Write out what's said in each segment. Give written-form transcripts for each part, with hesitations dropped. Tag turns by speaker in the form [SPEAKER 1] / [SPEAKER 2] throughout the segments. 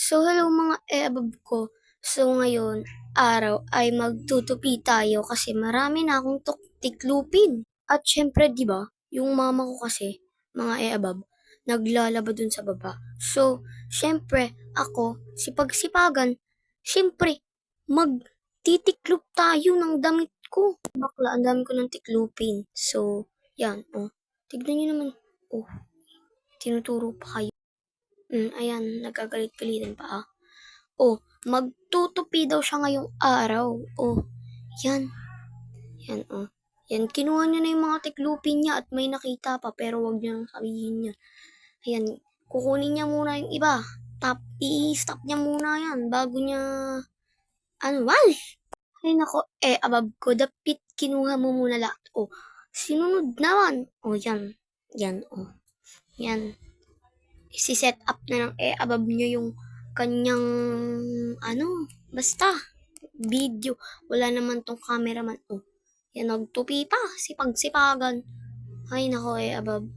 [SPEAKER 1] So, hello mga ebab ko. So, ngayon, araw ay magtutupi tayo kasi marami na akong tiklupin. At syempre, di ba, yung mama ko kasi, mga ebab, naglalaba dun sa baba. So, syempre, ako, sipag-sipagan, syempre, magtitiklop tayo ng damit ko. Bakla, ang dami ko ng tiklupin. So, yan, oh. Tignan nyo naman, oh, tinuturo pa kayo. Ayan, nagkagalit-galitan pa ah. Oh, magtutupi daw siya ngayong araw. Oh, yan. Yan, oh. Yan, kinuha niya na yung mga tiklupin niya at may nakita pa pero wag niya nang sabihin niya. Ayan, kukunin niya muna yung iba. I-stop niya muna yan bago niya, wal! Ay nako, abab ko, dapit kinuha mo muna lahat. Oh, sinunod naman. Oh, yan. Yan, oh. Yan. Si-set up na ng abab niya yung kanyang, basta, video. Wala naman tong cameraman. Oh, yan, nagtupi pa. Sipag-sipagan. Ay, nako, abab.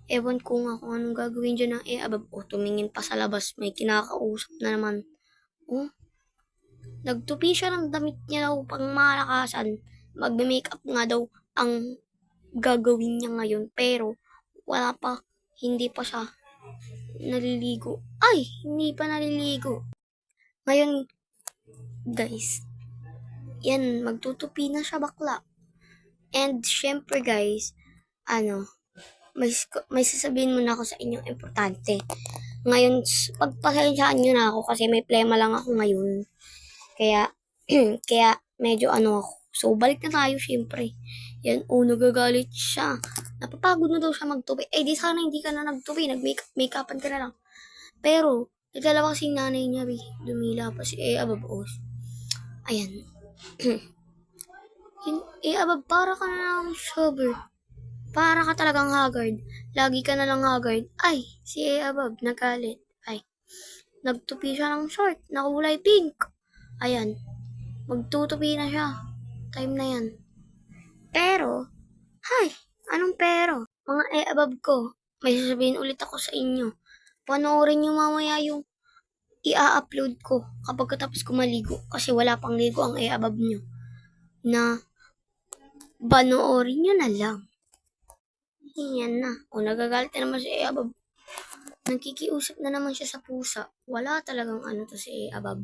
[SPEAKER 1] Ewan ko nga kung anong gagawin dyan ng abab. Oh, tumingin pa sa labas. May kinakausap na naman. Oh, nagtupi siya ng damit niya daw pang malakasan. Magme-makeup nga daw ang gagawin niya ngayon. Pero, wala pa. Hindi pa siya naliligo. Ay, hindi pa naliligo. Ngayon, guys, yan, magtutupi na siya bakla. And, syempre guys, may sasabihin muna ako sa inyong importante. Ngayon, pagpasensyaan nyo na ako kasi may plema lang ako ngayon. Kaya, kaya medyo ako. So, balik na tayo syempre. Yan, nagagalit siya. Napapagod na daw siya magtupi. Di sana hindi ka na nagtupi. Nag-makeupan ka na lang. Pero, naglalaba kasi nanay niya, dumila pa si ababos. Ayan. Abab, para ka na lang sober. Para ka talagang haggard. Lagi ka na lang haggard. Ay, si abab, nagalit. Ay, nagtupi siya ng short na kulay pink. Ayan, magtutupi na siya. Time na yan. Pero, anong pero? Mga abab ko, may sasabihin ulit ako sa inyo. Panoorin nyo mamaya yung i-upload ko kapag katapos ko maligo. Kasi wala pang ligo ang abab nyo. Na, panoorin nyo na lang. Yan na. Nagagalit na naman si abab. Nagkikiusap na naman siya sa pusa. Wala talagang to si abab.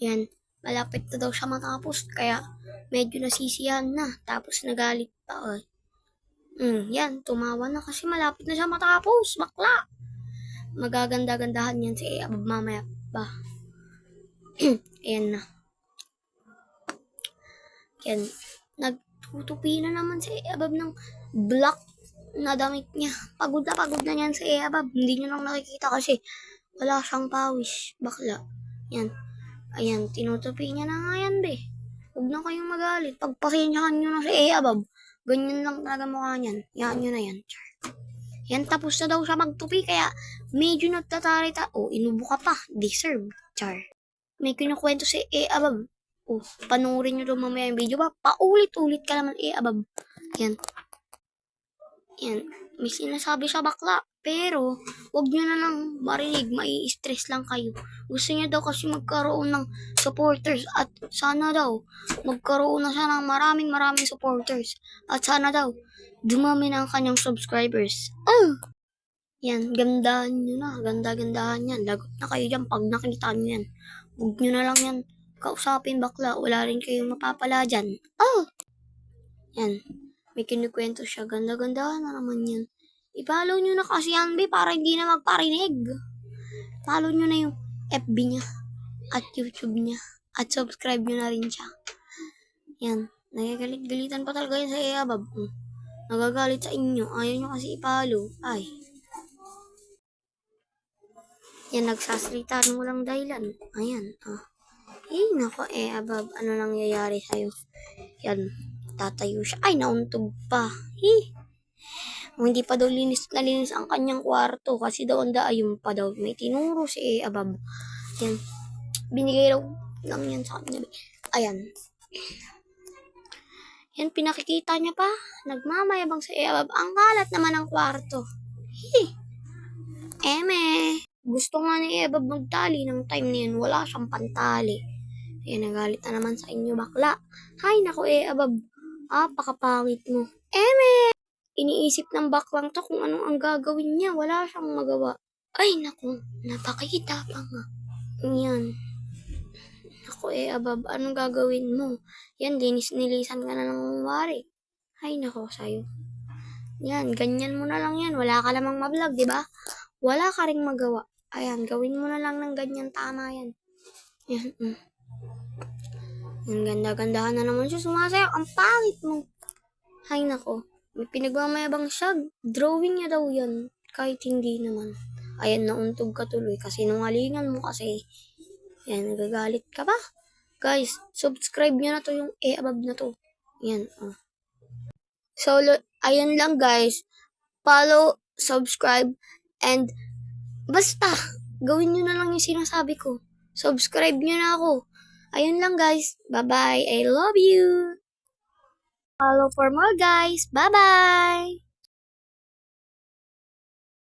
[SPEAKER 1] Yan. Malapit na daw siya matapos. Kaya, medyo nasisiyahan na. Tapos nagalit pa. Yan. Tumawa na kasi malapit na siya matapos. Bakla. Magaganda-gandahan yan si abab mamaya ba. Ayan na. Yan. Nagtutupi na naman si abab ng black na damit niya. Pagod na yan si abab. Hindi nyo lang nakikita kasi wala siyang pawis. Bakla. Yan. Ayan, tinutupi niya na nga yan, be. Huwag na kayong magalit. Pagpasensyahan nyo na si abab. Ganyan lang talaga mukha niyan. Yan nyo na yan. Char. Yan, tapos na daw siya magtupi. Kaya medyo nagtatarita. Inubo ka pa. Deserve. Char. May kinukwento si abab. Panoorin nyo daw mamaya yung video ba? Paulit-ulit ka naman abab. Yan. Yan. May sinasabi siya bakla. Pero, wag nyo na lang marinig. Mai-stress lang kayo. Gusto niya daw kasi magkaroon ng supporters. At sana daw, magkaroon na siya ng maraming supporters. At sana daw, dumami na ang kanyang subscribers. Yan, gandahan nyo na. Ganda-gandahan yan. Lagot na kayo dyan pag nakita nyo yan. Huwag nyo na lang yan kausapin bakla. Wala rin kayong mapapala dyan. Yan. May kinukwento siya. Ganda-gandahan na naman yan. I-follow nyo na kasi yan, be, para hindi na magparinig. Follow nyo na yung FB niya at YouTube niya. At subscribe nyo na rin siya. Yan. Nagagalit-galitan pa talaga yan sa abab. Nagagalit sa inyo. Ayaw nyo kasi i-follow. Ay. Yan, nagsasalita ng walang dahilan. Ayan. Nako abab. Ano nangyayari sa'yo? Yan. Tatayo siya. Ay, nauntog pa. Hindi pa daw linis ang kanyang kwarto kasi daw ayun pa daw. May tinuro si abab. Yan. Binigay daw lang yan sa kanya. Ayan. Yan, pinakikita niya pa. Nagmamayabang si abab. Ang kalat naman ang kwarto. Eme! Gusto nga ni Ebab magtali ng time na yun. Wala siyang pantali. Kaya nagalit na naman sa inyo, bakla. Hay, naku Ebab. Pakapangit mo. Eme! Iniisip ng baklang to kung anong ang gagawin niya. Wala siyang magawa. Ay, naku. Napakita pa nga. Yan. Naku Abab, anong gagawin mo? Yan, nilisan ka na ng wari. Ay, naku, sa'yo. Yan, ganyan mo na lang yan. Wala ka namang mablog, di ba? Wala ka ring magawa. Ayan, gawin mo na lang ng ganyan. Tama yan. Yan, Ang ganda-gandahan na naman siya. Sumasayaw. Ang pangit mo. Ay, nako. May pinagmamayabang siya. Drawing niya daw yan. Kahit hindi naman. Ayan, nauntog ka tuloy. Kasi nungalingan mo kasi. Yan, nagagalit ka ba? Guys, subscribe nyo na to yung Abab na to. Yan, So, ayan lang guys. Follow, subscribe, and basta, gawin nyo na lang yung sinasabi ko. Subscribe nyo na ako. Ayun lang guys. Bye-bye. I love you. Follow for more guys. Bye-bye.